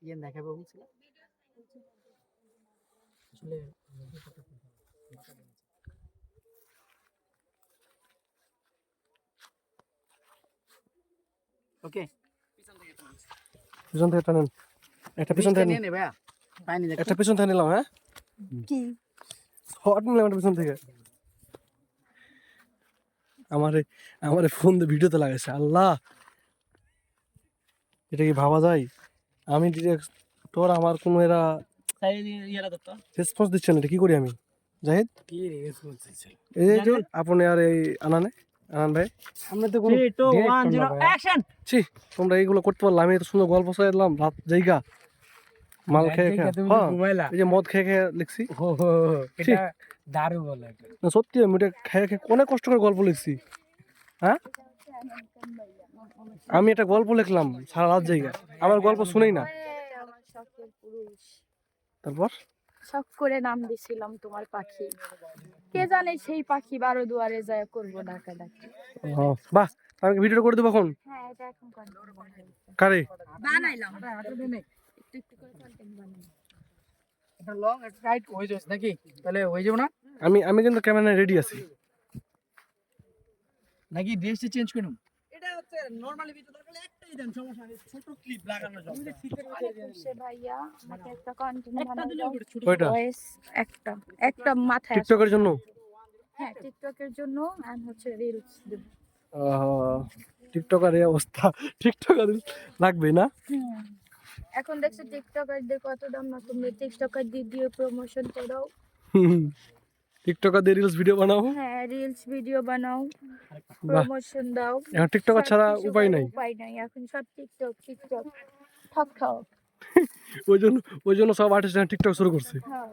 ইয়ে দেখাবো বলছিল আসলে ওকে পিছন থেকে টানেন একটা পিছন থেকে নিয়ে নে ভাইয়া পানি দেখ একটা পিছন থেকে নিলাম হ্যাঁ কি শর্ট নিলাম একটা পিছন থেকে আমারে ফোন দিয়ে ভিডিওতে লাগাইছে আল্লাহ এটা কি ভাবা যায় আমি ডিরেক্ট তোর আমার কোনো এরা সাইড ইয়ালা দত্ত রেসপন্স দিচ্ছে না এটা কি করি আমি জাহিদ কি রেসপন্স দিছিল এই যে আপনি আর এই আনান ভাই আমরা তো কোনো 3 2 1 0 অ্যাকশন ছি তোমরা এইগুলো করতে পারলাম আমি এত সুন্দর গল্প চাইলাম রাত জায়গা মাল খেয়ে খেয়ে হ্যাঁ এই যে মদ খেয়ে খেয়ে লিখছি এটা দারু বলে না সত্যি আমি এটা খেয়ে খেয়ে অনেক কষ্ট করে গল্প লিখছি হ্যাঁ আমি একটা গল্প লিখলাম সারা রাত জায়গা আমার গল্প শুনেই না আমার শখের পুরুষ তারপর শখ করে নাম দিছিলাম তোমার পাখি কে জানে সেই পাখি 12 দুয়ারে যায় করবো ডাকাডাকি বাহ আমি ভিডিওটা করে দেবো এখন হ্যাঁ এটা এখন কারে বানাইলাম একটু একটু করে কন্টেন্ট বানাই এটা লং এটা রাইট হয়ে যাচ্ছে নাকি তাহলে হয়ে যাবে না আমি কিন্তু ক্যামেরা রেডি আছি নাকি ড্রেসটা চেঞ্জ করে নাও এটা হচ্ছে নরমালি ভিডিও দরকার একটাই দেন সমস্যা নেই ছোট ক্লিপ লাগানো যাবে সে ভাইয়া আমাকে একটা কন্টেন্ট একটা দিলে বানাই হবে ছোট কয়টা ভয়েস একটা মাথায় আসে। টিকটকের জন্য হ্যাঁ টিকটকের জন্য আর হচ্ছে রিলস দেব টিকটকার এই অবস্থা টিকটকার লাগবে না এখন দেখছো টিকটকারদের কত দাম না তুমি টিকটকার দিয়ে প্রমোশন করো টিকটকার দিয়ে রিলস ভিডিও বানাও হ্যাঁ রিলস ভিডিও বানাও বাহ প্রমোশন দাও এখন টিকটকার ছাড়া সবকিছু উপায় করার নাই উপায় নাই এখন সব টিকটক ঠক ঠক ওই জন্য সব আর্টিস্ট টিকটক শুরু করছে হ্যাঁ